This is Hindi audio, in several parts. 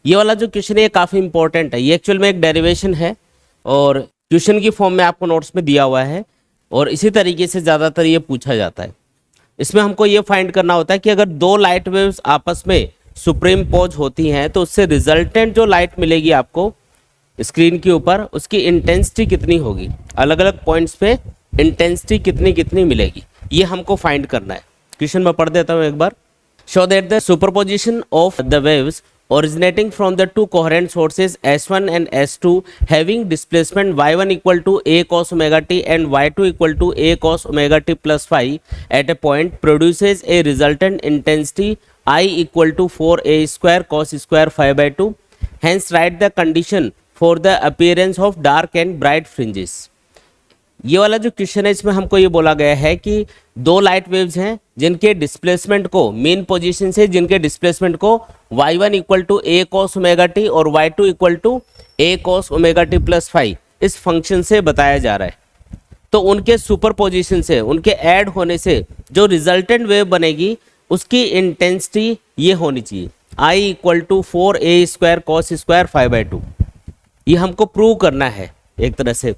ये वाला जो क्वेश्चन है ये काफ़ी इंपॉर्टेंट है। ये एक्चुअल में एक डेरिवेशन है और क्वेश्चन की फॉर्म में आपको नोट्स में दिया हुआ है और इसी तरीके से ज़्यादातर ये पूछा जाता है। इसमें हमको ये फाइंड करना होता है कि अगर दो लाइट वेव्स आपस में सुप्रीम पोज होती हैं तो उससे रिजल्टेंट जो लाइट मिलेगी आपको स्क्रीन के ऊपर उसकी इंटेंसिटी कितनी होगी, अलग अलग पॉइंट्स पे इंटेंसिटी कितनी कितनी मिलेगी, ये हमको फाइंड करना है। क्वेश्चन में पढ़ देता हूँ एक बार। Show that the superposition of the waves originating from the two coherent sources S1 and S2 having displacement y1 equal to a cos omega t and y2 equal to a cos omega t plus phi at a point produces a resultant intensity I equal to 4a square cos square phi by 2. Hence write the condition for the appearance of dark and bright fringes. ये वाला जो क्वेश्चन है इसमें हमको ये बोला गया है कि दो लाइट वेव्स हैं जिनके डिस्प्लेसमेंट को मेन पोजीशन से जिनके डिस्प्लेसमेंट को y1 equal to a cos omega t और y2 equal to a cos omega t plus phi इस फंक्शन से बताया जा रहा है। तो उनके सुपर पोजिशन से, उनके ऐड होने से जो रिजल्टेंट वेव बनेगी उसकी इंटेंसिटी ये होनी चाहिए I equal to 4a square cos square five by 2। ये हमको प्रूव करना है एक तरह से।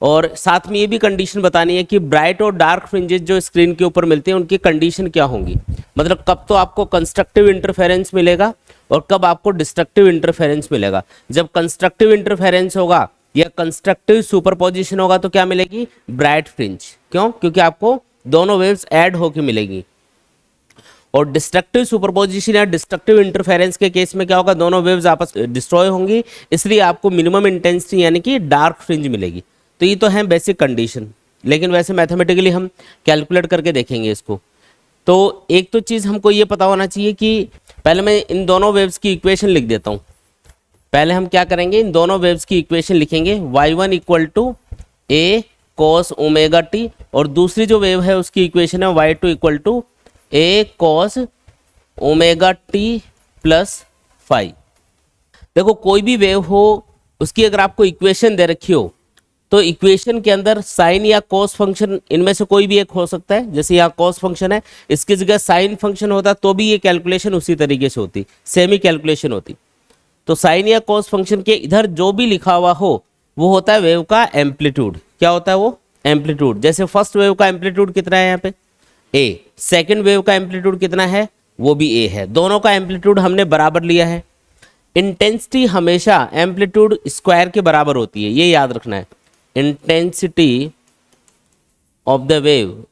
और साथ में ये भी कंडीशन बतानी है कि ब्राइट और डार्क फ्रिंजेस जो स्क्रीन के ऊपर मिलते हैं उनकी कंडीशन क्या होंगी, मतलब कब तो आपको कंस्ट्रक्टिव इंटरफेरेंस मिलेगा और कब आपको डिस्ट्रक्टिव इंटरफेरेंस मिलेगा। जब कंस्ट्रक्टिव इंटरफेरेंस होगा या कंस्ट्रक्टिव सुपरपोजिशन होगा तो क्या मिलेगी, ब्राइट फ्रिंज। क्यों? क्योंकि आपको दोनों वेव्स ऐड होकर मिलेगी। और डिस्ट्रक्टिव सुपरपोजिशन या डिस्ट्रक्टिव इंटरफेरेंस के केस में क्या होगा, दोनों वेव्स आपस डिस्ट्रॉय होंगी, इसलिए आपको मिनिमम इंटेंसिटी यानी कि डार्क फ्रिंज मिलेगी। तो ये तो है बेसिक कंडीशन, लेकिन वैसे मैथमेटिकली हम कैलकुलेट करके देखेंगे इसको। तो एक तो चीज़ हमको ये पता होना चाहिए कि पहले मैं इन दोनों वेव्स की इक्वेशन लिख देता हूँ। पहले हम क्या करेंगे, इन दोनों वेव्स की इक्वेशन लिखेंगे y1 equal to a cos omega t और दूसरी जो वेव है उसकी इक्वेशन है y2 equal to a cos omega t plus phi. देखो कोई भी वेव हो उसकी अगर आपको इक्वेशन दे रखी हो तो इक्वेशन के अंदर साइन या कॉस फंक्शन इनमें से कोई भी एक हो सकता है। जैसे यहाँ कॉस फंक्शन है, इसकी जगह साइन फंक्शन होता तो भी ये कैलकुलेशन उसी तरीके से होती, सेमी कैलकुलेशन होती। तो साइन या कॉस फंक्शन के इधर जो भी लिखा हुआ हो वो होता है वेव का एम्पलीट्यूड। क्या होता है वो? एम्पलीट्यूड। जैसे फर्स्ट वेव का एम्पलीट्यूड कितना है यहाँ पे ए, सेकेंड वेव का एम्पलीट्यूड कितना है वो भी ए है, दोनों का एम्पलीट्यूड हमने बराबर लिया है। इंटेंसिटी हमेशा एम्पलीट्यूड स्क्वायर के बराबर होती है, ये याद रखना है। इंटेंसिटी ऑफ द वेव,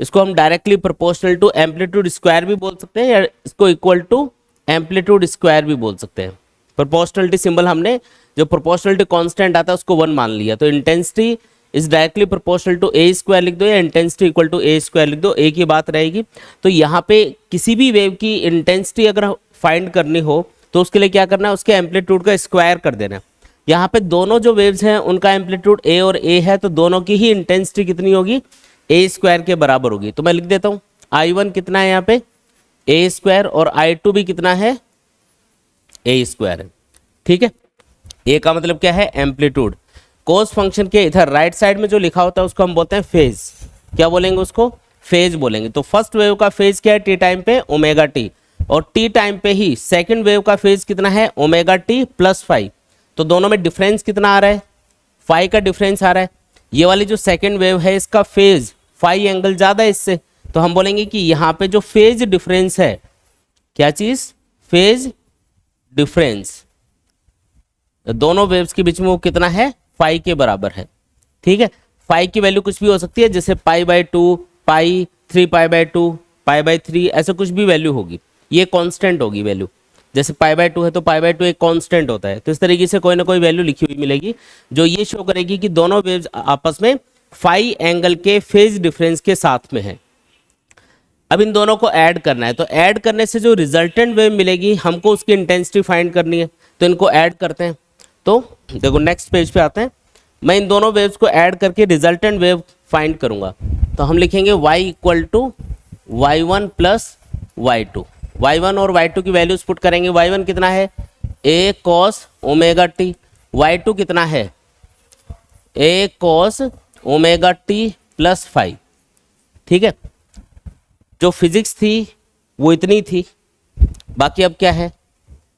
इसको हम directly proportional to amplitude square भी बोल सकते हैं या इसको इक्वल टू एम्पलीट्यूड स्क्वायर भी बोल सकते हैं। प्रोपोर्शनलिटी सिंबल हमने जो प्रोपोर्शनलिटी कांस्टेंट आता है उसको 1 मान लिया, तो intensity is directly proportional to A square लिख दो या intensity equal to A square लिख दो, एक ही बात रहेगी। तो यहाँ पे किसी भी वेव की इंटेंसिटी अगर फाइंड करनी हो तो उसके लिए क्या करना है, उसके एम्पलीट्यूड का स्क्वायर कर देना है। यहाँ पे दोनों जो वेव्स हैं उनका एम्पलीट्यूड ए और ए है, तो दोनों की ही इंटेंसिटी कितनी होगी, ए स्क्वायर के बराबर होगी। तो मैं लिख देता हूँ I1 कितना है यहाँ पे ए स्क्वायर और I2 भी कितना है ए स्क्वायर है। ठीक है, ए का मतलब क्या है, एम्पलीट्यूड। कोस फंक्शन के इधर राइट साइड में जो लिखा होता है उसको हम बोलते हैं फेज। क्या बोलेंगे उसको? फेज बोलेंगे। तो फर्स्ट वेव का फेज क्या है, टी टाइम पे ओमेगा टी, और टी टाइम पे ही सेकेंड वेव का फेज कितना है ओमेगा टी प्लस फाइव। तो दोनों में डिफरेंस कितना आ रहा है, फाई का डिफरेंस आ रहा है। ये वाली जो सेकेंड वेव है इसका फेज फाई एंगल ज़्यादा है इससे, तो हम बोलेंगे कि यहाँ पे जो फेज डिफरेंस है, क्या चीज़, फेज डिफरेंस दोनों वेव्स के बीच में वो कितना है, फाई के बराबर है। ठीक है, फाई की वैल्यू कुछ भी हो सकती है, जैसे pi by 2, pi 3 pi by 2, pi by 3, ऐसे कुछ भी वैल्यू होगी, ये कांस्टेंट होगी वैल्यू। जैसे पाई बाई 2 है तो पाई बाई 2 एक कांस्टेंट होता है, तो इस तरीके से कोई ना कोई वैल्यू लिखी हुई मिलेगी जो ये शो करेगी कि दोनों वेव्स आपस में फाई एंगल के फेज डिफरेंस के साथ में है। अब इन दोनों को ऐड करना है, तो ऐड करने से जो रिजल्टेंट वेव मिलेगी हमको उसकी इंटेंसिटी फाइंड करनी है, तो इनको ऐड करते हैं। तो देखो नेक्स्ट पेज पे आते हैं, मैं इन दोनों वेव्स को ऐड करके रिजल्टेंट वेव फाइंड करूंगा। तो हम लिखेंगे y equal to y1 plus y2, y1 और y2 की वैल्यूज पुट करेंगे। y1 कितना है a cos omega T, y2 कितना है a cos omega T plus five. ठीक है, जो फिजिक्स थी वो इतनी थी, बाकी अब क्या है,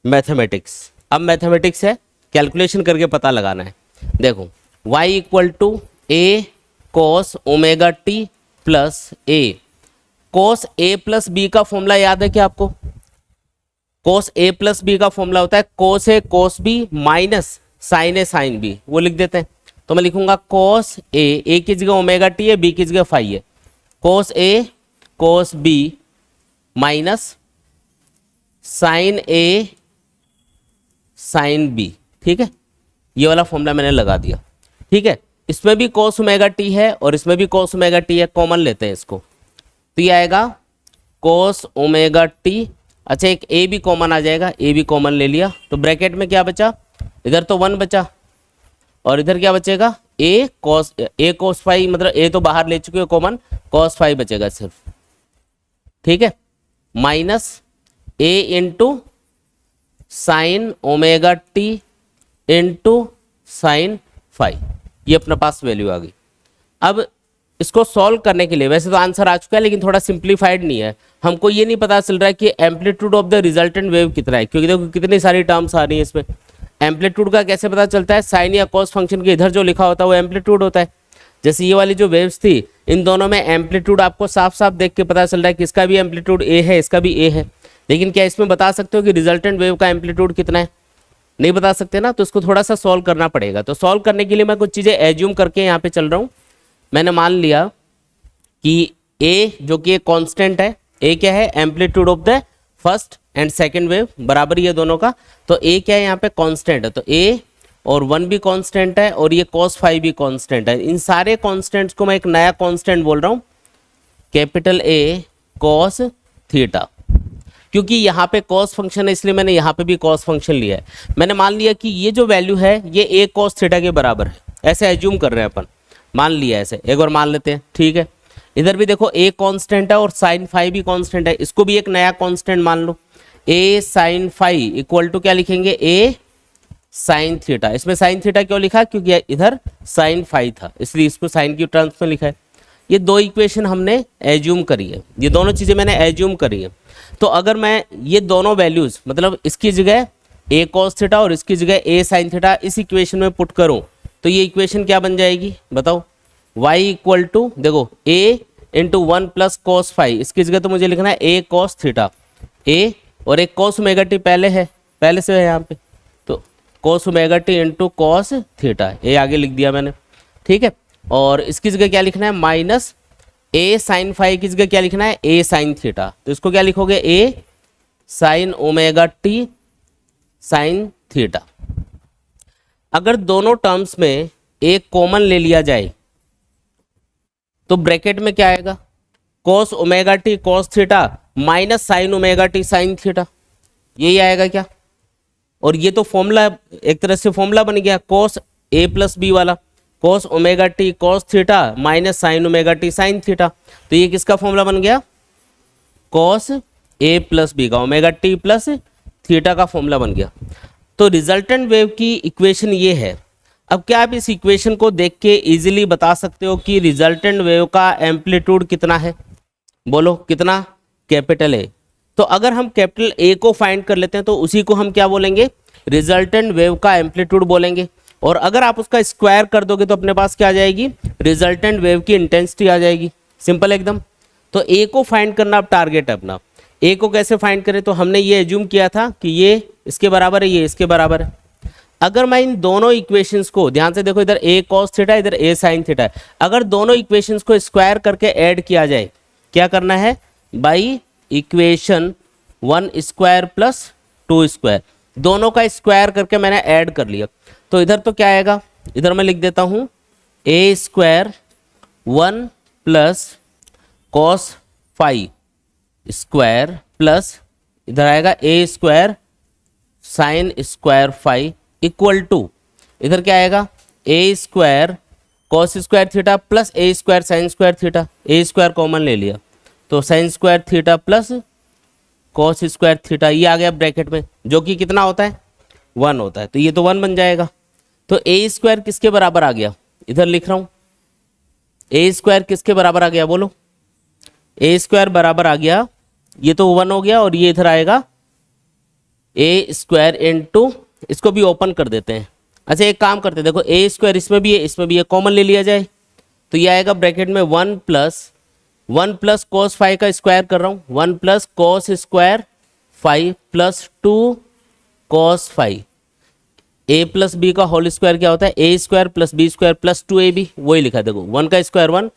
मैथमेटिक्स। अब मैथमेटिक्स है, कैलकुलेशन करके पता लगाना है। देखो y equal to A cos omega T plus A. Cos A plus B का फॉर्मूला याद है क्या आपको? कोस ए प्लस बी का फॉर्मूला होता है cos A cos B minus sine A sine B, वो लिख देते हैं। तो मैं लिखूंगा कोस ए की जगह ओमेगा टी है, बी की जगह फाई है, cos A cos B minus sine A sine B. ठीक है, ये वाला फॉर्मूला मैंने लगा दिया। ठीक है, इसमें भी कोस ओमेगा टी है और इसमें भी कोस ओमेगा टी है, कॉमन लेते हैं इसको, तो ये आएगा कोस ओमेगा टी। अच्छा, एक ए भी कॉमन आ जाएगा, ए भी कॉमन ले लिया, तो ब्रैकेट में क्या बचा? इधर तो 1 बचा और इधर क्या बचेगा? ए कोस फाई, मतलब ए तो बाहर ले चुके हो कॉमन, कोस फाई बचेगा सिर्फ। ठीक है, minus a into sine omega t into sine phi, ये अपने पास वैल्यू आ गई। अब इसको सॉल्व करने के लिए, वैसे तो आंसर आ चुका है लेकिन थोड़ा सिंप्लीफाइड नहीं है, हमको ये नहीं पता चल रहा है कि amplitude of the resultant wave कितना है, क्योंकि देखो कितनी सारी टर्म्स आ रही है इसमें। एम्पलीट्यूड का कैसे पता चलता है? साइन या कॉस फंक्शन के इधर जो लिखा होता है वो एम्पलीट्यूड होता है। जैसे ये वाली जो वेव्स थी, इन दोनों में एम्पलीट्यूड आपको साफ साफ देख के पता चल रहा है कि इसका भी एम्पलीट्यूड ए है, इसका भी ए है, लेकिन क्या इसमें बता सकते हो कि रिजल्टेंट वेव का एम्पलीट्यूड कितना है? नहीं बता सकते ना, तो इसको थोड़ा सा सॉल्व करना पड़ेगा। तो सॉल्व करने के लिए मैं कुछ चीज़ें एज्यूम करके यहाँ पे चल रहा हूँ। मैंने मान लिया कि ए जो कि एक कांस्टेंट है, ए क्या है? Amplitude of the first and second wave, बराबर ही है दोनों का, तो ए क्या है यहाँ पे? कांस्टेंट है, तो ए और 1 भी कांस्टेंट है और ये cos फाई भी कांस्टेंट है। इन सारे कांस्टेंट्स को मैं एक नया कांस्टेंट बोल रहा हूँ, कैपिटल ए cos थीटा, क्योंकि यहाँ पे cos फंक्शन है इसलिए मैंने यहाँ पे भी cos फंक्शन लिया है। मैंने मान लिया कि ये जो वैल्यू है ये a cos थीटा के बराबर है, ऐसे एज्यूम कर रहे हैं अपन, मान लिया ऐसे, एक बार मान लेते हैं। ठीक है, इधर भी देखो a कांस्टेंट है और sin फाई भी कांस्टेंट है, इसको भी एक नया कांस्टेंट मान लो, a sin phi equal to क्या लिखेंगे? a sin theta. इसमें sin थीटा क्यों लिखा? क्योंकि इधर sin फाई था, इसलिए इसको sin की टर्म्स में लिखा है। ये दो इक्वेशन हमने एज्यूम करी है, ये दोनों चीज़ें मैंने एज्यूम करी है। तो अगर मैं ये दोनों वैल्यूज, मतलब इसकी जगह a cos थीटा और इसकी जगह a sin थीटा इस इक्वेशन में पुट करूं, तो ये इक्वेशन क्या बन जाएगी बताओ? y इक्वल टू, देखो a into 1 plus cos phi, इसकी जगह तो मुझे लिखना है a cos थीटा, a और एक cos ओमेगा टी पहले है, पहले से है यहाँ पे, तो cos omega t into cos theta, a आगे लिख दिया मैंने। ठीक है, और इसकी जगह क्या लिखना है? माइनस a साइन फाई की जगह क्या लिखना है? a साइन थीटा, तो इसको क्या लिखोगे? a sign omega T sine theta. अगर दोनों टर्म्स में एक कॉमन ले लिया जाए तो ब्रैकेट में क्या आएगा? cos omega T cos theta minus sign omega T sine theta, यही आएगा क्या? और ये तो फॉर्मूला, एक तरह से फॉर्मूला बन गया cos a प्लस बी वाला, cos omega T cos theta minus sign omega T sine theta, तो ये किसका फॉर्मूला बन गया? cos a प्लस बी का ओमेगा टी प्लस थीटा का फॉर्मूला बन गया। तो रिजल्टेंट वेव की इक्वेशन ये है। अब क्या आप इस इक्वेशन को देख के इजीली बता सकते हो कि रिजल्टेंट वेव का एम्पलीट्यूड कितना है? बोलो कितना? Capital A. तो अगर हम कैपिटल ए को फाइंड कर लेते हैं तो उसी को हम क्या बोलेंगे? रिजल्टेंट वेव का एम्पलीट्यूड बोलेंगे। और अगर आप उसका स्क्वायर कर दोगे तो अपने पास क्या आ जाएगी? रिजल्टेंट वेव की इंटेंसिटी आ जाएगी, सिंपल एकदम। तो ए को फाइंड करना अब टारगेट है अपना। ए को कैसे फाइंड करें? तो हमने ये एज्यूम किया था कि ये इसके बराबर है, ये इसके बराबर है। अगर मैं इन दोनों इक्वेशंस को ध्यान से देखो, इधर a cos थीटा इधर a sin थीटा है, अगर दोनों इक्वेशंस को स्क्वायर करके ऐड किया जाए, क्या करना है? By equation 1 square plus 2 square, दोनों का स्क्वायर करके मैंने ऐड कर लिया। तो इधर तो क्या आएगा? इधर मैं लिख देता हूं a square 1 plus cos phi square plus इधर आएगा a square sine square phi equal to, इधर क्या आएगा? a square cos square theta plus a square sine square theta, a square common ले लिया तो sine square theta plus cos square theta, ये आ गया ब्रैकेट में, जो कि कितना होता है? 1 होता है, तो ये तो 1 बन जाएगा। तो a स्क्वायर किसके बराबर आ गया? इधर लिख रहा हूं, a स्क्वायर किसके बराबर आ गया? बोलो, a स्क्वायर बराबर आ गया, ये तो 1 हो गया और ये इधर आएगा a स्क्वायर इंटू इसको भी ओपन कर देते हैं। अच्छा एक काम करते हैं, देखो ए स्क्वायर इसमें भी है इसमें भी है, कॉमन ले लिया जाए तो ये आएगा ब्रैकेट में 1 प्लस कॉस फाइव का स्क्वायर कर रहा हूँ, 1 plus cos square 5 plus 2 cos 5। A plus B का होल स्क्वायर क्या होता है, a square plus b square plus 2ab, वही लिखा देखो 1 का स्क्वायर 1,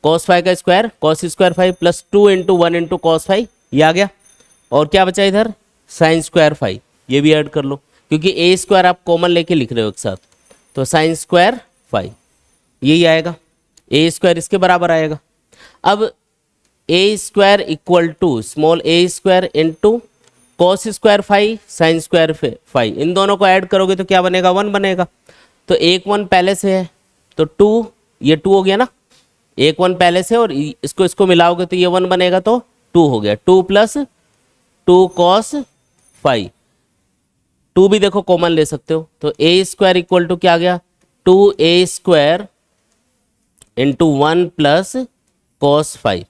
कॉस 5 का square cos square 5 plus 2 into 1 into cos 5, ये आ गया। और क्या बचा इधर, साइन स्क्वायर 5, ये भी ऐड कर लो क्योंकि ए स्क्वायर आप कॉमन लेके लिख रहे हो एक साथ, तो साइन स्क्वायर 5 यही आएगा, ए स्क्वायर इसके बराबर आएगा। अब a square equal to small a square into cos square 5 sine square 5, इन दोनों को ऐड करोगे तो क्या बनेगा, 1 बनेगा। तो एक 1 पहले से है तो 2, ये 2 हो गया ना, एक 1 पहले से और इसको मिलाओगे तो ये 1 बनेगा तो 2 हो गया, 2 प्लस 2 कॉस 5, 2 भी देखो कॉमन ले सकते हो, तो ए स्क्वायर इक्वल टू क्या आ गया, 2a square into 1 plus cos 5।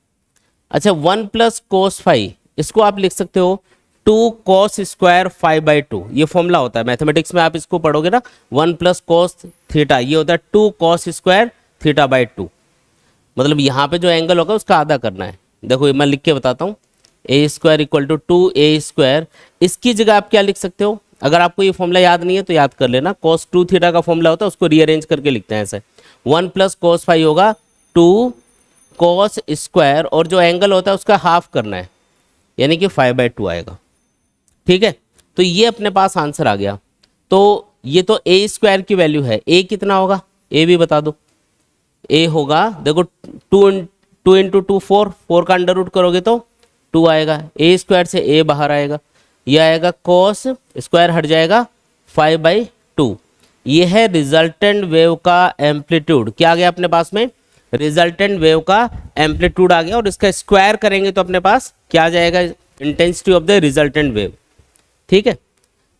अच्छा 1 प्लस कॉस 5 इसको आप लिख सकते हो 2 कॉस स्क्वायर 5/2, ये फॉर्मूला होता है मैथमेटिक्स में, आप इसको पढ़ोगे ना 1 प्लस कॉस थीटा, ये होता है 2 कॉस स्क्वायर थीटा/2, मतलब यहाँ पे जो एंगल होगा उसका आधा करना है। देखो ये मैं लिख के बताता हूँ, a square equal to 2a square, इसकी जगह आप क्या लिख सकते हो, अगर आपको ये फॉर्मूला याद नहीं है तो याद कर लेना, कॉस 2 थीटा का फॉर्मूला होता है उसको रीअरेंज करके लिखते हैं ऐसे, 1 प्लस कॉस 5 होगा 2 कॉस स्क्वायर और जो एंगल होता है उसका हाफ करना है यानी कि 5/2 आएगा। ठीक है, तो ये अपने पास आंसर आ गया। तो ये तो ए स्क्वायर की वैल्यू है, ए कितना होगा, ए भी बता दो, ए होगा देखो 2 इंटू 2 4 का अंडर रूट करोगे तो 2 आएगा, ए स्क्वायर से ए बाहर आएगा, ये आएगा कॉस स्क्वायर हट जाएगा 5/2, ये है रिजल्टेंट वेव का एम्पलीट्यूड, क्या आ गया अपने पास में, रिजल्टेंट वेव का एम्पलीट्यूड आ गया, और इसका स्क्वायर करेंगे तो अपने पास क्या आ जाएगा, intensity of the resultant wave. ठीक है,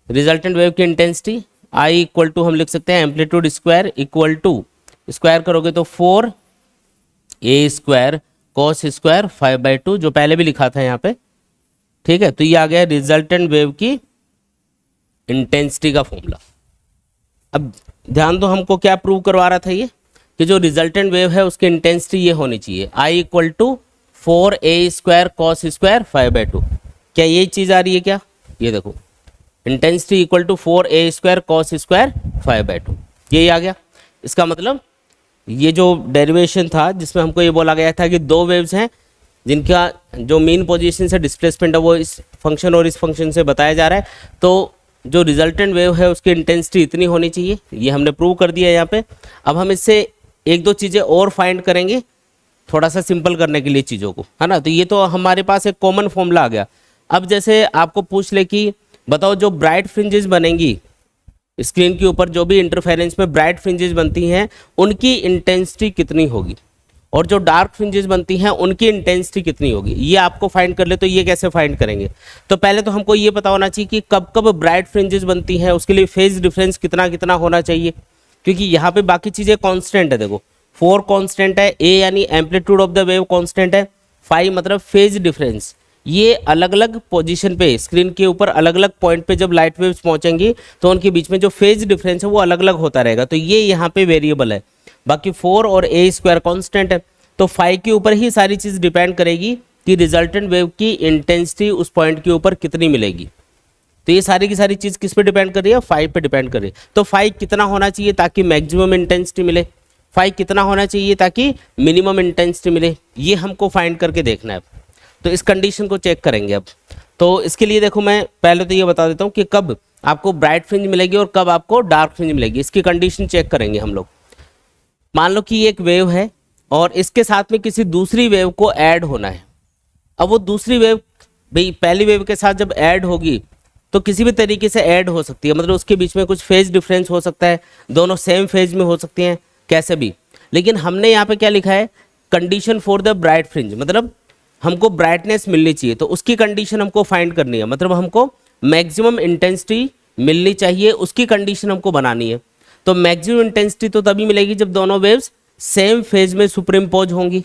रिजल्टेंट वेव की इंटेंसिटी आई इक्वल टू हम लिख सकते हैं amplitude square equal to, square करोगे तो 4a स्क्वायर कॉस स्क्वायर 5/2, जो पहले भी लिखा था यहाँ पे। ठीक है, तो ये आ गया रिजल्टेंट वेव की इंटेंसिटी का फॉर्मूला। अब ध्यान दो, हमको क्या प्रूव करवा रहा था ये, कि जो रिजल्टेंट वेव है उसकी इंटेंसिटी ये होनी चाहिए, I equal to 4a square cos square 5/2। क्या ये चीज़ आ रही है क्या, ये देखो intensity equal to 4a square cos square 5/2, यही आ गया। इसका मतलब ये जो डेरिवेशन था जिसमें हमको ये बोला गया था कि दो वेव्स हैं जिनका जो मीन पोजीशन से डिस्प्लेसमेंट है वो इस फंक्शन और इस फंक्शन से बताया जा रहा है, तो जो रिजल्टेंट वेव है उसकी इंटेंसिटी इतनी होनी चाहिए, ये हमने प्रूव कर दिया यहाँ पे। अब हम इससे एक दो चीज़ें और फाइंड करेंगे थोड़ा सा सिंपल करने के लिए चीज़ों को, है ना। तो ये तो हमारे पास एक कॉमन फॉर्मूला आ गया। अब जैसे आपको पूछ ले कि बताओ जो ब्राइट फ्रिंजेस बनेंगी स्क्रीन के ऊपर, जो भी इंटरफेरेंस में ब्राइट फ्रिंजेस बनती हैं उनकी इंटेंसिटी कितनी होगी, और जो डार्क फ्रिंजेस बनती हैं उनकी इंटेंसिटी कितनी होगी, ये आपको फाइंड कर ले। तो ये कैसे फाइंड करेंगे, तो पहले तो हमको ये पता होना चाहिए कि कब कब ब्राइट फ्रिंजेस बनती हैं, उसके लिए फेज डिफरेंस कितना कितना होना चाहिए, क्योंकि यहाँ पे बाकी चीज़ें कॉन्स्टेंट है। देखो 4 कॉन्स्टेंट है, ए यानी amplitude of the wave constant है, 5 मतलब फेज डिफरेंस। ये अलग अलग पोजीशन पे स्क्रीन के ऊपर अलग अलग पॉइंट पे जब लाइट वेव्स पहुंचेंगी तो उनके बीच में जो फेज डिफरेंस है वो अलग अलग होता रहेगा, तो ये यहाँ पे वेरिएबल है। बाकी 4 और a स्क्वायर कॉन्स्टेंट है, तो 5 के ऊपर ही सारी चीज़ डिपेंड करेगी कि रिजल्टेंट वेव की इंटेंसिटी उस पॉइंट के ऊपर कितनी मिलेगी। तो ये सारी की सारी चीज़ किस पे डिपेंड कर रही है, 5 पे डिपेंड कर रही है। तो 5 कितना होना चाहिए ताकि मैक्सिमम इंटेंसिटी मिले, 5 कितना होना चाहिए ताकि मिनिमम इंटेंसिटी मिले, ये हमको फाइंड करके देखना है। तो इस कंडीशन को चेक करेंगे अब। तो इसके लिए देखो मैं पहले तो ये बता देता हूँ कि कब आपको ब्राइट फ्रिंज मिलेगी और कब आपको डार्क फ्रिंज मिलेगी, इसकी कंडीशन चेक करेंगे हम लोग। मान लो कि ये एक वेव है और इसके साथ में किसी दूसरी वेव को ऐड होना है। अब वो दूसरी वेव भाई पहली वेव के साथ जब ऐड होगी तो किसी भी तरीके से ऐड हो सकती है, मतलब उसके बीच में कुछ फेज डिफरेंस हो सकता है, दोनों सेम फेज में हो सकती हैं, कैसे भी। लेकिन हमने यहाँ पे क्या लिखा है, condition for the bright fringe, मतलब हमको ब्राइटनेस मिलनी चाहिए, तो उसकी कंडीशन हमको फाइंड करनी है, मतलब हमको मैक्सिमम इंटेंसिटी मिलनी चाहिए, उसकी कंडीशन हमको बनानी है। तो मैक्सिमम इंटेंसिटी तो तभी मिलेगी जब दोनों वेव्स सेम फेज में सुपरइम्पोज होंगी।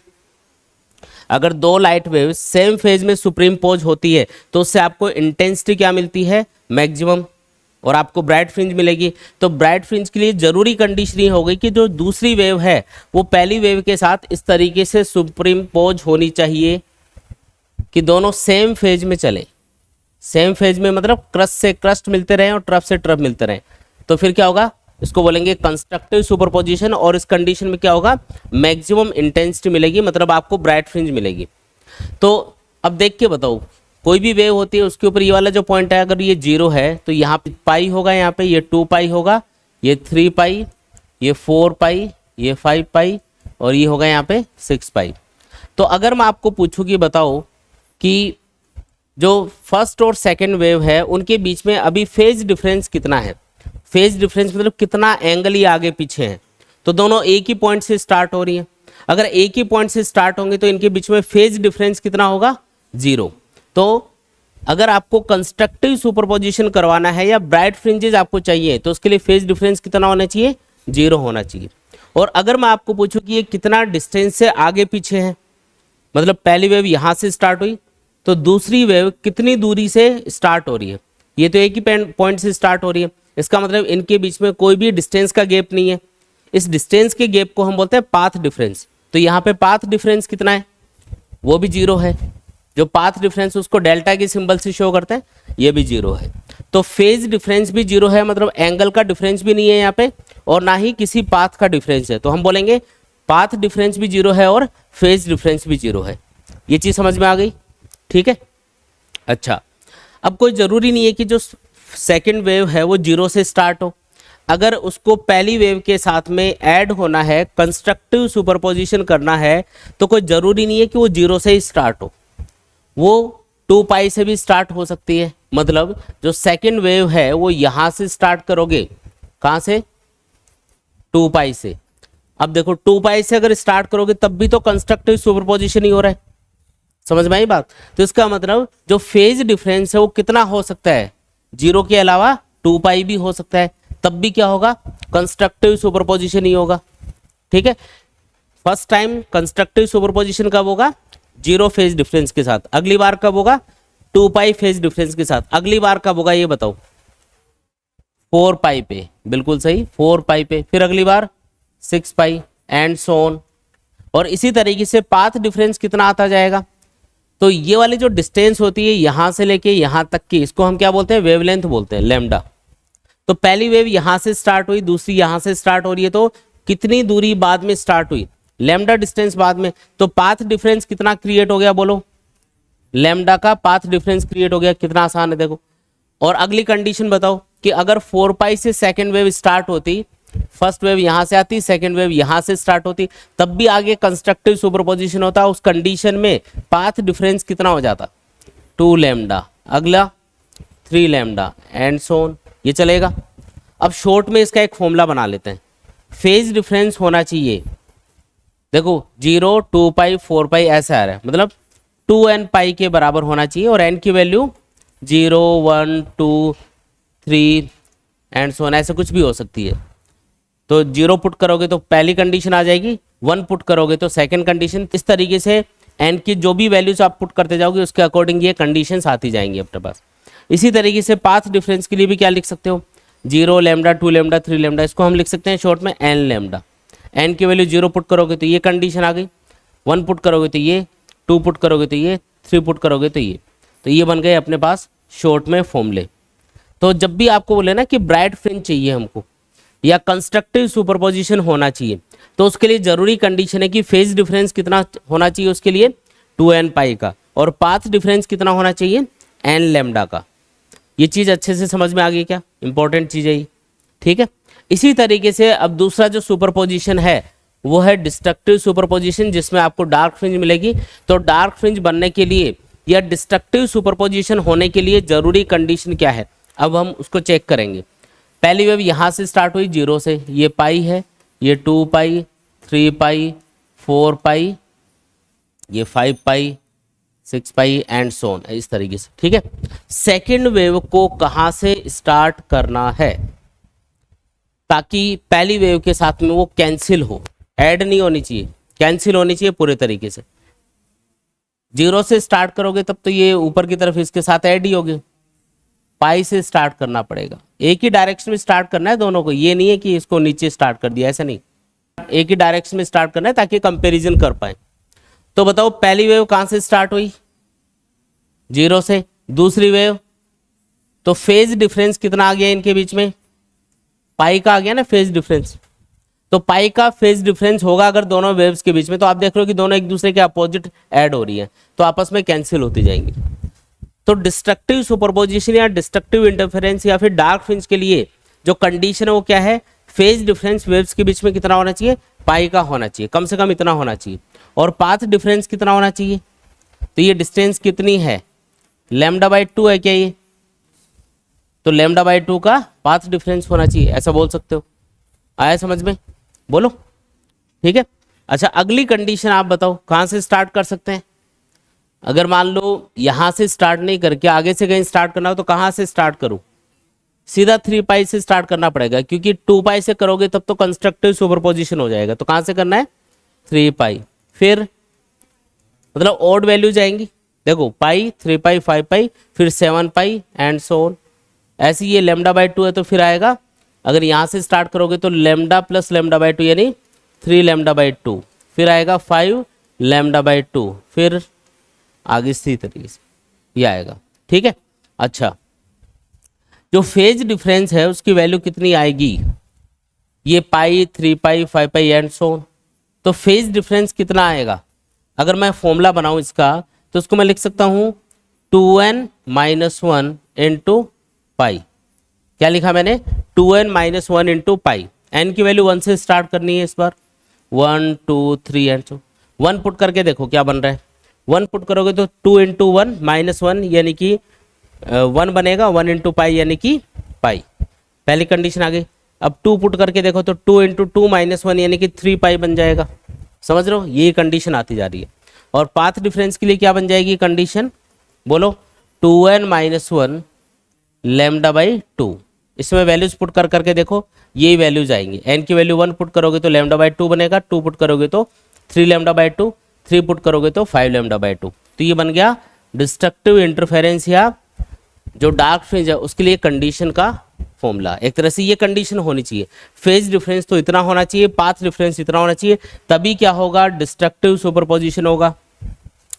अगर दो लाइट वेव्स सेम फेज में सुपरइम्पोज होती है तो उससे आपको इंटेंसिटी क्या मिलती है, मैक्सिमम। और आपको ब्राइट फ्रिंज मिलेगी। तो ब्राइट फ्रिंज के लिए जरूरी कंडीशन ये हो गई कि जो दूसरी वेव है वो पहली वेव के साथ इस तरीके से सुपरिम्पोज होनी चाहिए कि दोनों सेम फेज में चले। सेम फेज में मतलब क्रस्ट से क्रस्ट मिलते रहे और ट्रफ से ट्रफ मिलते रहे, तो फिर क्या होगा, इसको बोलेंगे कंस्ट्रक्टिव सुपरपोजिशन। और इस कंडीशन में क्या होगा, मैक्सिमम इंटेंसिटी मिलेगी, मतलब आपको ब्राइट फ्रिंज मिलेगी। तो अब देख के बताओ, कोई भी वेव होती है उसके ऊपर ये वाला जो पॉइंट है, अगर ये 0 है तो यहाँ पे पाई होगा, यहाँ पे ये 2 पाई होगा, ये 3 पाई, ये 4 पाई, ये 5 पाई और ये होगा यहाँ पे 6 पाई। तो अगर मैं आपको पूछूं कि बताओ कि जो फर्स्ट और सेकंड वेव है उनके बीच में अभी फेज डिफरेंस कितना है, फेज डिफरेंस मतलब कितना एंगल ये आगे पीछे है, तो दोनों एक ही पॉइंट से स्टार्ट हो रही है। अगर एक ही पॉइंट से स्टार्ट होंगे तो इनके बीच में फेज डिफरेंस कितना होगा, 0। तो अगर आपको कंस्ट्रक्टिव सुपरपोजिशन करवाना है या ब्राइट फ्रिंजेस आपको चाहिए तो उसके लिए फेज डिफरेंस कितना होना चाहिए, 0 होना चाहिए। और अगर मैं आपको पूछूं कि ये कितना डिस्टेंस से आगे पीछे है, मतलब पहली वेव यहाँ से स्टार्ट हुई तो दूसरी वेव कितनी दूरी से स्टार्ट हो रही है, ये तो एक ही पॉइंट से स्टार्ट हो रही है, इसका मतलब इनके बीच में कोई भी डिस्टेंस का गैप नहीं है। इस डिस्टेंस के गैप को हम बोलते हैं पाथ डिफरेंस। तो यहाँ पे पाथ डिफरेंस कितना है, वो भी 0 है। जो पाथ डिफरेंस उसको डेल्टा के सिंबल से शो करते हैं, ये भी 0 है। तो फेज डिफरेंस भी 0 है, मतलब एंगल का डिफरेंस भी नहीं है यहाँ पे और ना ही किसी पाथ का डिफरेंस है। तो हम बोलेंगे पाथ डिफरेंस भी 0 है और फेज डिफरेंस भी 0 है। ये चीज समझ में आ गई, ठीक है। अच्छा, अब कोई जरूरी नहीं है कि जो सेकंड वेव है वो 0 से स्टार्ट हो। अगर उसको पहली वेव के साथ में ऐड होना है, कंस्ट्रक्टिव सुपरपोजिशन करना है, तो कोई जरूरी नहीं है कि वो 0 से ही स्टार्ट हो, वो 2 पाई से भी स्टार्ट हो सकती है। मतलब जो सेकंड वेव है वो यहां से स्टार्ट करोगे, कहां से, 2 पाई से। अब देखो 2 पाई से अगर स्टार्ट करोगे तब भी तो कंस्ट्रक्टिव सुपरपोजिशन ही हो रहा है, समझ में आई बात। तो इसका मतलब जो फेज डिफरेंस है वो कितना हो सकता है, 0 के अलावा 2 पाई भी हो सकता है, तब भी क्या होगा, कंस्ट्रक्टिव सुपरपोजिशन ही होगा, ठीक है। फर्स्ट टाइम कंस्ट्रक्टिव सुपरपोजिशन कब होगा, 0 फेज डिफरेंस के साथ। अगली बार कब होगा, 2 पाई फेज डिफरेंस के साथ। अगली बार कब होगा ये बताओ, 4 पाई पे, बिल्कुल सही, 4 पाई पे। फिर अगली बार 6 पाई एंड सो ऑन। और इसी तरीके से पाथ डिफरेंस कितना आता जाएगा, तो ये वाली जो डिस्टेंस होती है यहां से लेके यहां तक की, इसको हम क्या बोलते हैं, वेवलेंथ बोलते हैं, लैम्डा। तो पहली वेव यहां से स्टार्ट हुई, दूसरी यहां से स्टार्ट हो रही है, तो कितनी दूरी बाद में स्टार्ट हुई, लैम्डा डिस्टेंस बाद में। तो पाथ डिफरेंस कितना क्रिएट हो गया, बोलो, लैम्डा का पाथ डिफरेंस क्रिएट हो गया। कितना आसान है देखो। और अगली कंडीशन बताओ कि अगर 4 पाई से सेकेंड वेव स्टार्ट होती, फर्स्ट वेव यहां से आती, सेकेंड वेव यहां से स्टार्ट होती, तब भी आगे कंस्ट्रक्टिव सुपरपोजिशन होता, उस कंडीशन में पाथ डिफरेंस कितना हो जाता, 2 लैम्डा, अगला 3 लैम्डा एंड सो ऑन, ये चलेगा। अब शॉर्ट में इसका एक फॉर्मूला बना लेते हैं। फेज डिफरेंस होना चाहिए, देखो 0, 2 पाई, 4 पाई ऐसा आ रहा है, मतलब 2n पाई के बराबर होना चाहिए और n की वैल्यू 0, 1, 2, 3 एंड सो ऑन, ऐसे कुछ भी हो सकती है। तो 0 पुट करोगे तो पहली कंडीशन आ जाएगी, 1 पुट करोगे तो सेकंड कंडीशन। इस तरीके से n की जो भी वैल्यूज आप पुट करते जाओगे उसके अकॉर्डिंग ये कंडीशंस आती जाएंगी अपने पास। इसी तरीके से पाथ डिफरेंस के लिए भी क्या लिख सकते हो, 0 लैम्डा, 2 लैम्डा, 3 लैम्डा, इसको हम लिख सकते हैं शॉर्ट में n लैम्डा। n की वैल्यू 0 पुट करोगे तो ये कंडीशन आ गई, 1 पुट करोगे तो ये, 2 पुट करोगे तो ये, 3 पुट करोगे तो ये बन गए अपने पास शॉर्ट में फॉर्मूले। तो जब भी आपको बोले ना कि ब्राइट फ्रिंज चाहिए हमको या कंस्ट्रक्टिव सुपरपोजिशन होना चाहिए, तो उसके लिए जरूरी कंडीशन है कि फेज डिफरेंस कितना होना चाहिए, उसके लिए 2n पाई का, और पाथ डिफरेंस कितना होना चाहिए, n लैम्डा का। ये चीज़ अच्छे से समझ में आ गई क्या, इंपॉर्टेंट चीज़ है ये, ठीक है। इसी तरीके से अब दूसरा जो सुपरपोजिशन है वो है डिस्ट्रक्टिव सुपरपोजिशन, जिसमें आपको डार्क फ्रिंज मिलेगी। तो डार्क फ्रिंज बनने के लिए या डिस्ट्रक्टिव सुपरपोजिशन होने के लिए जरूरी कंडीशन क्या है, अब हम उसको चेक करेंगे। पहली वेव यहाँ से स्टार्ट हुई 0 से, ये पाई है, ये 2 पाई, 3 पाई, 4 पाई, ये 5 पाई, 6 पाई एंड सो ऑन, इस तरीके से, ठीक है। सेकेंड वेव को कहाँ से स्टार्ट करना है ताकि पहली वेव के साथ में वो कैंसिल हो, ऐड नहीं होनी चाहिए, कैंसिल होनी चाहिए पूरे तरीके से। 0 से स्टार्ट करोगे तब तो ये ऊपर की तरफ इसके साथ ऐड ही होगी, पाई से स्टार्ट करना पड़ेगा। एक ही डायरेक्शन में स्टार्ट करना है दोनों को, ये नहीं है कि इसको नीचे स्टार्ट कर दिया, ऐसा नहीं, एक ही डायरेक्शन में स्टार्ट करना है ताकि कंपैरिजन कर पाए। तो बताओ पहली वेव कहां से स्टार्ट हुई, 0 से, दूसरी वेव, तो फेज डिफरेंस कितना आ गया इनके बीच में, पाई का आ गया ना फेज डिफरेंस। तो पाई का फेज डिफरेंस होगा अगर दोनों वेव्स के बीच में, तो आप देख रहे हो कि दोनों एक दूसरे के अपोजिट ऐड हो रही है, तो आपस में कैंसिल होती जाएंगी। तो डिस्ट्रक्टिव सुपरपोजिशन या डिस्ट्रक्टिव इंटरफेरेंस या फिर डार्क फ्रिंज के लिए जो कंडीशन है वो क्या है, फेज डिफरेंस वेव्स के बीच में कितना होना चाहिए, पाई का होना चाहिए, कम से कम इतना होना चाहिए। और पाथ डिफरेंस कितना होना चाहिए, तो ये डिस्टेंस कितनी है, λ/2 है क्या ये, तो λ/2 का पाथ डिफरेंस होना चाहिए, ऐसा बोल सकते हो। आया समझ में, बोलो, ठीक है। अच्छा अगली कंडीशन आप बताओ कहाँ से स्टार्ट कर सकते हैं। अगर मान लो यहां से स्टार्ट नहीं करके आगे से कहीं स्टार्ट करना हो तो कहां से स्टार्ट करूं, सीधा 3 पाई से स्टार्ट करना पड़ेगा, क्योंकि 2 पाई से करोगे तब तो कंस्ट्रक्टिव सुपरपोजिशन हो जाएगा। तो कहां से करना है, 3 पाई, फिर मतलब ऑड वैल्यू जाएंगी, देखो पाई, 3 पाई, 5 पाई, फिर 7 पाई एंड सो ऑन। ऐसे ये λ/2 है तो फिर आएगा, अगर यहाँ से स्टार्ट करोगे तो λ प्लस λ/2 यानी 3 λ/2, फिर आएगा 5 λ/2, फिर आगे इसी तरीके से ये आएगा, ठीक है। अच्छा जो फेज डिफरेंस है उसकी वैल्यू कितनी आएगी, ये पाई, 3 पाई, 5 पाई एंड सो ऑन। तो फेज डिफरेंस कितना आएगा, अगर मैं फॉर्मूला बनाऊं इसका तो उसको मैं लिख सकता हूं 2n - 1 इंटू पाई। क्या लिखा मैंने, 2n - 1 इंटू पाई। एन की वैल्यू 1 से स्टार्ट करनी है इस बार, 1 2 3 एंड सो 1 पुट करके देखो क्या बन रहा है। 1 पुट करोगे तो 2 इंटू 1 -1 यानी कि 1 बनेगा, 1 इंटू पाई यानी कि पाई, पहली कंडीशन आ गई। अब 2 पुट करके देखो तो 2 इंटू 2 -1 यानी कि 3 पाई बन जाएगा, समझ रहे हो, ये कंडीशन आती जा रही है। और पाथ डिफरेंस के लिए क्या बन जाएगी कंडीशन, बोलो 2n - 1 λ/2। इसमें वैल्यूज पुट कर करके देखो यही वैल्यूज आएंगी। एन की वैल्यू 1 पुट करोगे तो λ/2 बनेगा, 2 पुट करोगे तो 3 λ/2, 3 पुट करोगे तो 5 λ/2। तो ये बन गया डिस्ट्रक्टिव इंटरफेरेंस या जो डार्क फ्रिंज है उसके लिए कंडीशन का फॉर्मूला। एक तरह से ये कंडीशन होनी चाहिए, फेज डिफरेंस तो इतना होना चाहिए, पाथ डिफरेंस इतना होना चाहिए, तभी क्या होगा, डिस्ट्रक्टिव सुपरपोजिशन होगा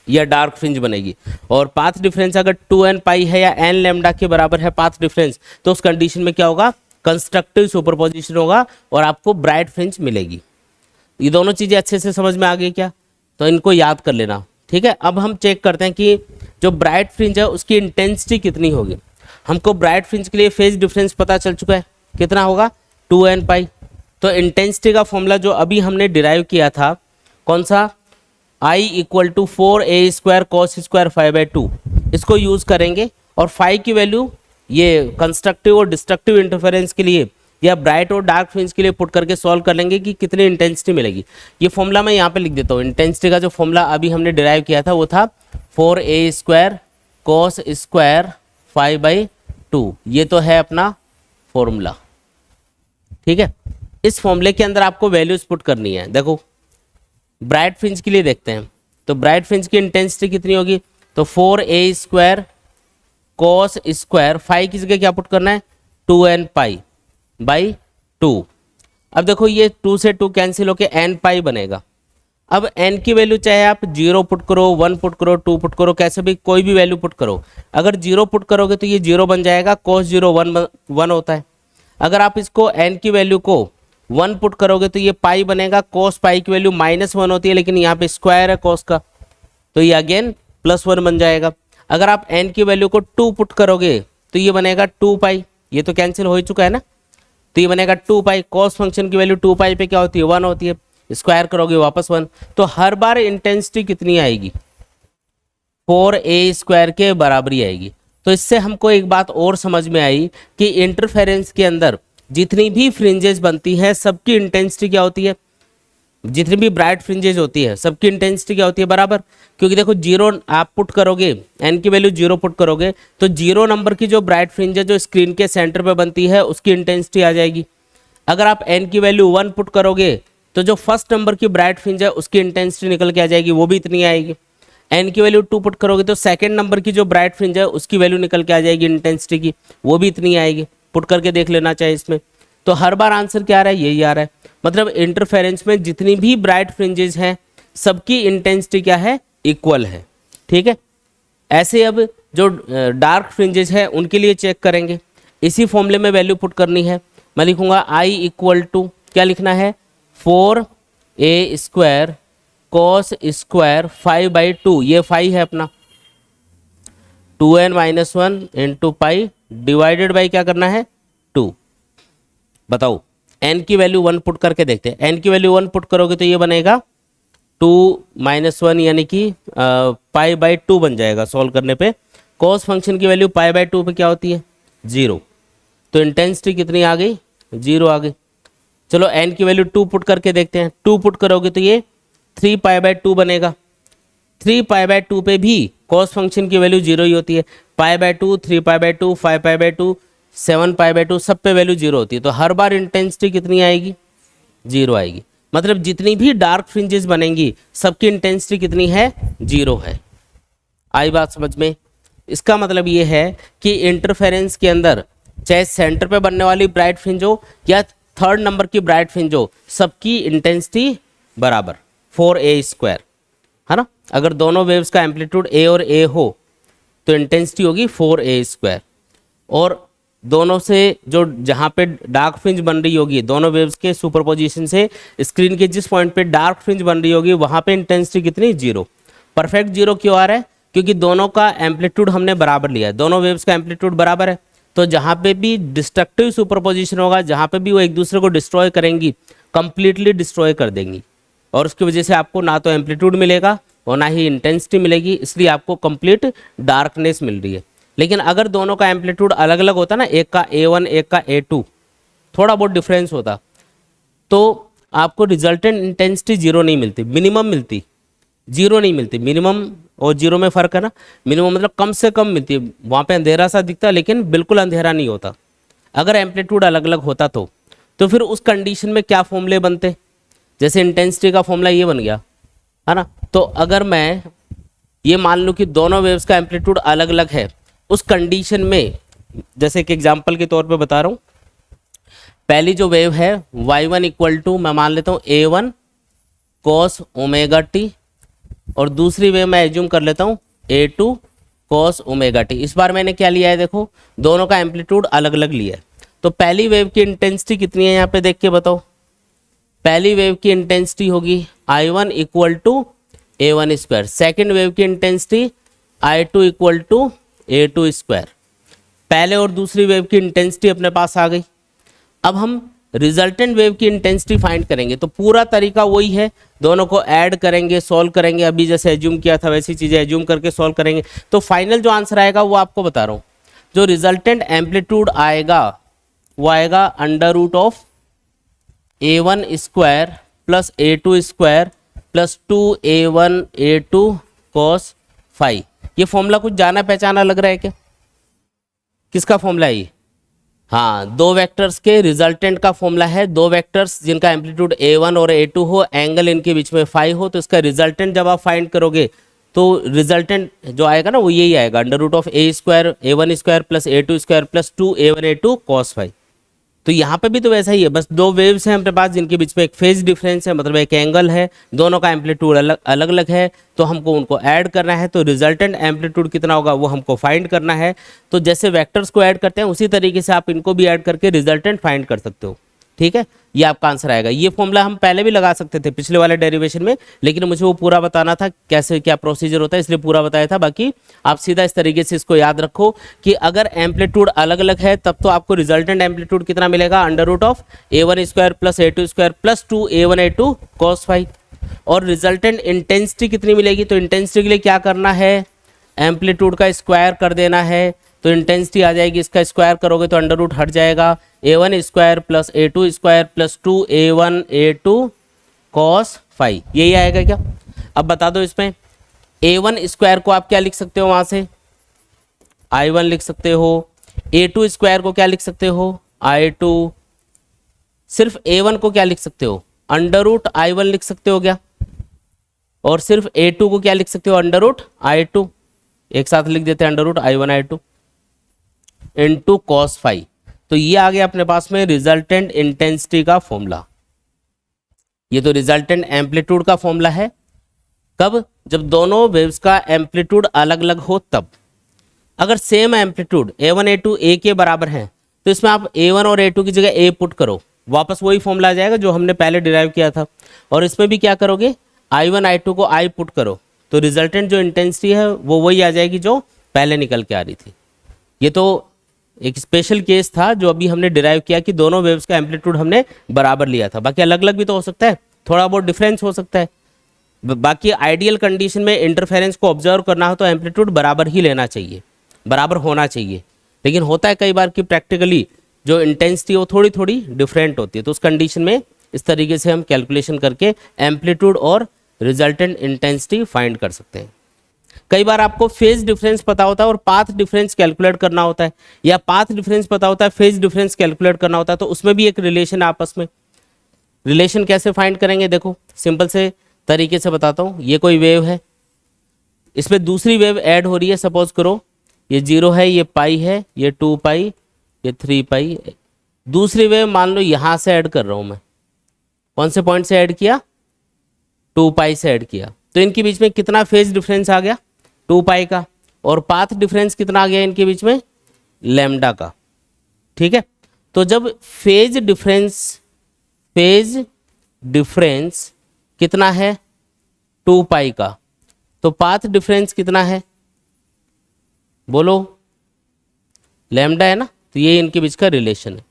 या डार्क फ्रिंज बनेगी। और पाथ डिफरेंस अगर 2n पाई है या n लैम्डा के बराबर है पाथ डिफरेंस, तो उस कंडीशन में क्या होगा, कंस्ट्रक्टिव सुपरपोजिशन होगा और आपको ब्राइट फ्रिंज मिलेगी। ये दोनों चीजें अच्छे से समझ में आ गई क्या, तो इनको याद कर लेना, ठीक है। अब हम चेक करते हैं कि जो ब्राइट फ्रिंज है उसकी इंटेंसिटी कितनी होगी। हमको ब्राइट फ्रिंज के लिए फेज डिफरेंस पता चल चुका है, कितना होगा 2n पाई। तो इंटेंसिटी का फॉर्मूला जो अभी हमने डिराइव किया था कौन सा, I = 4a² cos² 5/2, इसको यूज करेंगे। और फाई की वैल्यू ये कंस्ट्रक्टिव और डिस्ट्रक्टिव इंटरफेरेंस के लिए या ब्राइट और डार्क फ्रिंज के लिए पुट करके सॉल्व कर लेंगे कि कितनी इंटेंसिटी मिलेगी। ये फॉर्मूला मैं यहाँ पे लिख देता हूँ। इंटेंसिटी का जो फॉर्मूला अभी हमने डिराइव किया था वो था 4a² cos² 5/2, ये तो है अपना फॉर्मूला, ठीक है। इस फॉर्मूले के अंदर आपको वैल्यूज पुट करनी है। देखो ब्राइट फ्रिंज के लिए देखते हैं, तो ब्राइट फ्रिंज की इंटेंसिटी कितनी होगी, तो 4a² cos², 5 की जगह क्या पुट करना है 2n पाई/2। अब देखो ये 2 से 2 कैंसिल होके n पाई बनेगा। अब n की वैल्यू चाहे आप 0 पुट करो, 1 पुट करो, 2 पुट करो, कैसे भी कोई भी वैल्यू पुट करो। अगर 0 पुट करोगे तो ये 0 बन जाएगा, cos 0 1 होता है। अगर आप इसको n की वैल्यू को 1 पुट करोगे तो ये पाई बनेगा, cos पाई की वैल्यू -1 होती है, लेकिन यहाँ पे स्क्वायर है cos का, तो ये अगेन +1 बन जाएगा। अगर आप n की वैल्यू को 2 पुट करोगे तो ये बनेगा 2 पाई, ये तो कैंसिल हो ही चुका है ना, तो ये बनेगा 2 पाई। cos फंक्शन की वैल्यू 2 पाई पे क्या होती है 1 होती है, स्क्वायर करोगे वापस 1। तो हर बार इंटेंसिटी कितनी आएगी 4a² के बराबरी आएगी। तो इससे हमको एक बात और समझ में आई कि इंटरफेरेंस के अंदर जितनी भी फ्रिंजेस बनती है सबकी इंटेंसिटी क्या होती है, जितनी भी ब्राइट फ्रिंजेस होती है सबकी इंटेंसिटी क्या होती है बराबर। क्योंकि देखो 0 आप पुट करोगे, n की वैल्यू 0 पुट करोगे तो 0 नंबर की जो ब्राइट फ्रिंज है जो स्क्रीन के सेंटर पे बनती है उसकी इंटेंसिटी आ जाएगी। अगर आप n की वैल्यू 1 पुट करोगे तो जो फर्स्ट नंबर की ब्राइट फ्रिंज है उसकी इंटेंसिटी निकल के आ जाएगी, वो भी इतनी आएगी। एन की वैल्यू 2 पुट करोगे तो सेकंड नंबर की जो ब्राइट फ्रिंज है उसकी वैल्यू निकल के आ जाएगी इंटेंसिटी की, वो भी इतनी आएगी। पुट करके देख लेना चाहिए इसमें। तो हर बार आंसर क्या आ रहा है, यही आ रहा है। मतलब इंटरफेरेंस में जितनी भी ब्राइट फ्रिंजेस हैं सबकी इंटेंसिटी क्या है, इक्वल है। ठीक है, ऐसे अब जो डार्क फ्रिंजेस है उनके लिए चेक करेंगे। इसी फॉर्मूले में वैल्यू पुट करनी है। मैं लिखूंगा आई इक्वल टू, क्या लिखना है, 4a² कॉस स्क्वायर 5/2, ये 5 है अपना, 2n-1 into pi divided by क्या करना है, 2। बताओ n की वैल्यू 1 पुट करके देखते हैं। n की वैल्यू 1 पुट करोगे तो ये बनेगा 2-1 यानी कि π/2 बन जाएगा सॉल्व करने पे। कॉस फंक्शन की वैल्यू π/2 पे क्या होती है, 0। तो इंटेंसिटी कितनी आ गई, 0 आ गई। चलो n की वैल्यू 2 पुट करके देखते हैं। 2 पुट करोगे तो ये 3π/2 बनेगा। 3π/2 पे भी कॉस फंक्शन की वैल्यू 0 ही होती है। π/2, 3π/2, 5π/2, 7π/2 सब पे वैल्यू 0 होती है। तो हर बार इंटेंसिटी कितनी आएगी, 0 आएगी। मतलब जितनी भी डार्क फ्रिंजेस बनेंगी सबकी इंटेंसिटी कितनी है, 0 है। आई बात समझ में। इसका मतलब ये है कि इंटरफेरेंस के अंदर चाहे सेंटर पे बनने वाली ब्राइट फ्रिंज हो या थर्ड नंबर की ब्राइट फ्रिंज हो, सबकी इंटेंसिटी बराबर 4a², है ना। अगर दोनों वेव्स का एम्पलीट्यूड a और a हो तो इंटेंसिटी होगी 4a²। और दोनों से जो जहाँ पे डार्क फ्रिंज बन रही होगी दोनों वेव्स के सुपरपोजिशन से स्क्रीन के जिस पॉइंट पे डार्क फ्रिंज बन रही होगी वहाँ पे इंटेंसिटी कितनी, 0। परफेक्ट 0 क्यों आ रहा है, क्योंकि दोनों का एम्पलीट्यूड हमने बराबर लिया है, दोनों वेव्स का एम्पलीट्यूड बराबर है। तो जहाँ पे भी डिस्ट्रक्टिव सुपरपोजिशन होगा, जहाँ पे भी वो एक दूसरे को डिस्ट्रॉय करेंगी, कंप्लीटली डिस्ट्रॉय कर देंगी, और उसकी वजह से आपको ना तो एम्पलीट्यूड मिलेगा और ना ही इंटेंसिटी मिलेगी, इसलिए आपको कंप्लीट डार्कनेस मिल रही है। लेकिन अगर दोनों का एम्पलीट्यूड अलग अलग होता ना, एक का a1 एक का a2, थोड़ा बहुत डिफरेंस होता, तो आपको रिजल्टेंट इंटेंसिटी 0 नहीं मिलती, मिनिमम मिलती, 0 नहीं मिलती। मिनिमम और 0 में फ़र्क है ना। मिनिमम मतलब कम से कम मिलती है, वहाँ पे अंधेरा सा दिखता है लेकिन बिल्कुल अंधेरा नहीं होता। अगर एम्पलीट्यूड अलग अलग होता तो फिर उस कंडीशन में क्या फॉर्मूले बनते, जैसे इंटेंसिटी का फॉर्मूला ये बन गया, है ना। तो अगर मैं ये मान लूँ कि दोनों वेव्स का एम्पलीट्यूड अलग अलग है, उस कंडीशन में जैसे कि एग्जांपल के तौर पे बता रहा हूँ, पहली जो वेव है y1 इक्वल टू मैं मान लेता हूँ a1 cos ω_t, और दूसरी वेव मैं एज्यूम कर लेता हूँ a2 cos ω_t। इस बार मैंने क्या लिया है, देखो दोनों का एम्पलीट्यूड अलग अलग लिया है। तो पहली वेव की इंटेंसिटी कितनी है यहाँ पे देख के बताओ। पहली वेव की इंटेंसिटी होगी I1 equal to a1²। Second wave की intensity I2 equal to a2²। पहले और दूसरी वेव की इंटेंसिटी अपने पास आ गई। अब हम रिजल्टेंट वेव की इंटेंसिटी फाइंड करेंगे। तो पूरा तरीका वही है, दोनों को ऐड करेंगे, सॉल्व करेंगे, अभी जैसे एज्यूम किया था वैसी चीज़ें एज्यूम करके सॉल्व करेंगे। तो फाइनल जो आंसर आएगा वो आपको बता रहा हूँ। जो रिजल्टेंट एम्पलीट्यूड आएगा वो आएगा √of a1² plus a2² plus 2a1 a2 cos phi। ये फॉर्मूला कुछ जाना पहचाना लग रहा है क्या, किसका फॉर्मूला है ये? हाँ, दो वेक्टर्स के रिजल्टेंट का फॉर्मूला है। दो वेक्टर्स जिनका एम्पलीट्यूड a1 और a2 हो, एंगल इनके बीच में फाई हो, तो इसका रिजल्टेंट जब आप फाइंड करोगे तो रिजल्टेंट जो आएगा ना वो यही आएगा, √of a1² plus a2² plus 2a1 a2 cos phi। तो यहाँ पे भी तो वैसा ही है, बस दो वेव्स हैं अपने पास जिनके बीच में एक फेज डिफरेंस है, मतलब एक एंगल है, दोनों का एम्पलीट्यूड अलग अलग है, तो हमको उनको ऐड करना है। तो रिजल्टेंट एम्पलीट्यूड कितना होगा वो हमको फाइंड करना है। तो जैसे वेक्टर्स को ऐड करते हैं उसी तरीके से आप इनको भी ऐड करके रिजल्टेंट फाइंड कर सकते हो। ठीक है, ये आपका आंसर आएगा। ये फॉर्मूला हम पहले भी लगा सकते थे पिछले वाले डेरिवेशन में, लेकिन मुझे वो पूरा बताना था कैसे क्या प्रोसीजर होता है, इसलिए पूरा बताया था। बाकी आप सीधा इस तरीके से इसको याद रखो कि अगर एम्पलीट्यूड अलग अलग है तब तो आपको रिजल्टेंट एम्पलीट्यूड कितना मिलेगा, √of a1² plus a2² plus 2a1 a2 cos phi। और रिजल्टेंट इंटेंसिटी कितनी मिलेगी, तो इंटेंसिटी के लिए क्या करना है, एम्पलीट्यूड का स्क्वायर कर देना है। तो इंटेंसिटी आ जाएगी, इसका स्क्वायर करोगे तो √ हट जाएगा, a1² plus a2² plus 2a1 a2 cos phi। यही आएगा क्या? अब बता दो इसमें a1² को आप क्या लिख सकते हो, वहां से I1 लिख सकते हो, a2² को क्या लिख सकते हो, I2। सिर्फ a1 को क्या लिख सकते हो, √I1 लिख सकते हो क्या? और सिर्फ A2 को क्या लिख सकते हो, अंडर रूट I2, एक साथ लिख देते हैं under root I1 I2 into cos phi. तो ये आ गया अपने पास में रिजल्टेंट इंटेंसिटी का फॉर्मूला। ये तो रिजल्टेंट एम्पलीट्यूड का फॉर्मूला है। कब? जब दोनों वेव्स का एम्पलीट्यूड अलग अलग हो तब। अगर same amplitude A1 A2 A के बराबर है तो इसमें आप A1 और A2 की जगह A पुट करो, वापस वही फॉर्मूला आ जाएगा जो हमने पहले डिराइव किया था। और इसमें भी क्या करोगे, I1 I2 को I पुट करो तो रिजल्टेंट जो इंटेंसिटी है वो वही आ जाएगी जो पहले निकल के आ रही थी। ये तो एक स्पेशल केस था जो अभी हमने डिराइव किया कि दोनों वेव्स का एम्पलीट्यूड हमने बराबर लिया था। बाकी अलग अलग भी तो हो सकता है, थोड़ा बहुत डिफरेंस हो सकता है। बाकी आइडियल कंडीशन में इंटरफेरेंस को ऑब्जर्व करना हो तो एम्पलीट्यूड बराबर ही लेना चाहिए, बराबर होना चाहिए। लेकिन होता है कई बार कि प्रैक्टिकली जो इंटेंसिटी वो थोड़ी थोड़ी डिफरेंट होती है, तो उस कंडीशन में इस तरीके से हम कैलकुलेशन करके एम्पलीट्यूड और रिजल्टेंट इंटेंसिटी फाइंड कर सकते हैं। कई बार आपको फेज डिफरेंस पता होता है और पाथ डिफरेंस कैलकुलेट करना होता है, या पाथ डिफरेंस पता होता है फेज डिफरेंस कैलकुलेट करना होता है, तो उसमें भी एक रिलेशन आपस में। रिलेशन कैसे फाइंड करेंगे, देखो सिंपल से तरीके से बताता हूँ। ये कोई वेव है, इसमें दूसरी वेव ऐड हो रही है, सपोज करो ये 0 है, ये पाई है, ये 2 पाई, ये 3 पाई। दूसरी वेव मान लो यहाँ से ऐड कर रहा हूँ मैं, कौन से पॉइंट से ऐड किया, 2 पाई से ऐड किया। तो इनके बीच में कितना फेज डिफरेंस आ गया, 2 पाई का। और पाथ डिफरेंस कितना आ गया इनके बीच में, लैम्डा का। ठीक है, तो जब फेज डिफरेंस कितना है, 2 पाई का, तो पाथ डिफरेंस कितना है, बोलो, लैम्डा है ना। तो ये इनके बीच का रिलेशन है,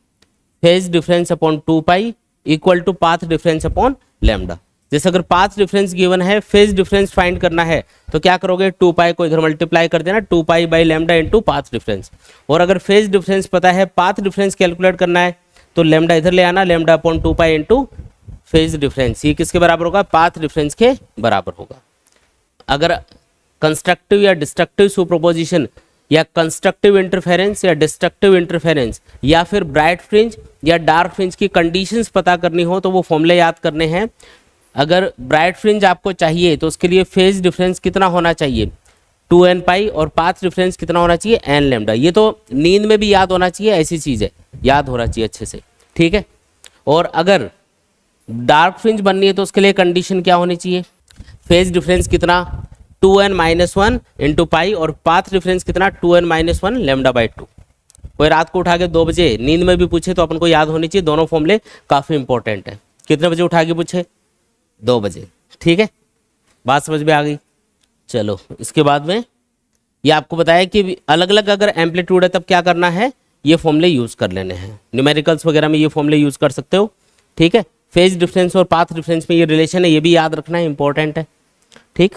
phase difference upon 2 pi equal to path difference upon lambda. जैसे अगर पाथ डिफरेंस गिवन है, फेज डिफरेंस फाइंड करना है, तो क्या करोगे, 2 पाई को इधर मल्टीप्लाई कर देना, 2 pi by lambda into path difference. और अगर फेज डिफरेंस पता है, पाथ डिफरेंस कैलकुलेट करना है, तो लैम्डा इधर ले आना, lambda upon 2 pi into phase difference. ये किसके बराबर होगा, पाथ डिफरेंस के बराबर होगा। अगर कंस्ट्रक्टिव या डिस्ट्रक्टिव सुपरपोजिशन या कंस्ट्रक्टिव इंटरफेरेंस या डिस्ट्रक्टिव इंटरफेरेंस या फिर ब्राइट फ्रिंज या डार्क फ्रिंज की कंडीशंस पता करनी हो तो वो फॉर्मूले याद करने हैं। अगर ब्राइट फ्रिंज आपको चाहिए तो उसके लिए फेज डिफरेंस कितना होना चाहिए, 2n पाई, और पाथ डिफरेंस कितना होना चाहिए, n लैम्डा। ये तो नींद में भी याद होना चाहिए, ऐसी चीज़ है, याद होना चाहिए अच्छे से। ठीक है, और अगर डार्क फ्रिंज बननी है तो उसके लिए कंडीशन क्या होनी चाहिए, फेज डिफरेंस कितना, 2n माइनस 1 इंटू पाई, और पाथ डिफरेंस कितना, 2n माइनस 1 लैम्डा बाई 2। कोई रात को उठा के 2 बजे नींद में भी पूछे तो अपन को याद होनी चाहिए, दोनों फॉर्मूले काफ़ी इंपॉर्टेंट है। कितने बजे उठा के पूछे, 2 बजे। ठीक है, बात समझ में आ गई। चलो, इसके बाद में ये आपको बताया कि अलग अलग अगर एम्पलीट्यूड है तब क्या करना है, ये फॉर्मूले यूज़ कर लेने हैं। न्यूमेरिकल्स वगैरह में ये फॉर्मूले यूज़ कर सकते हो। ठीक है, फेज डिफरेंस और पाथ डिफरेंस में ये रिलेशन है, ये भी याद रखना है, इंपॉर्टेंट है। ठीक।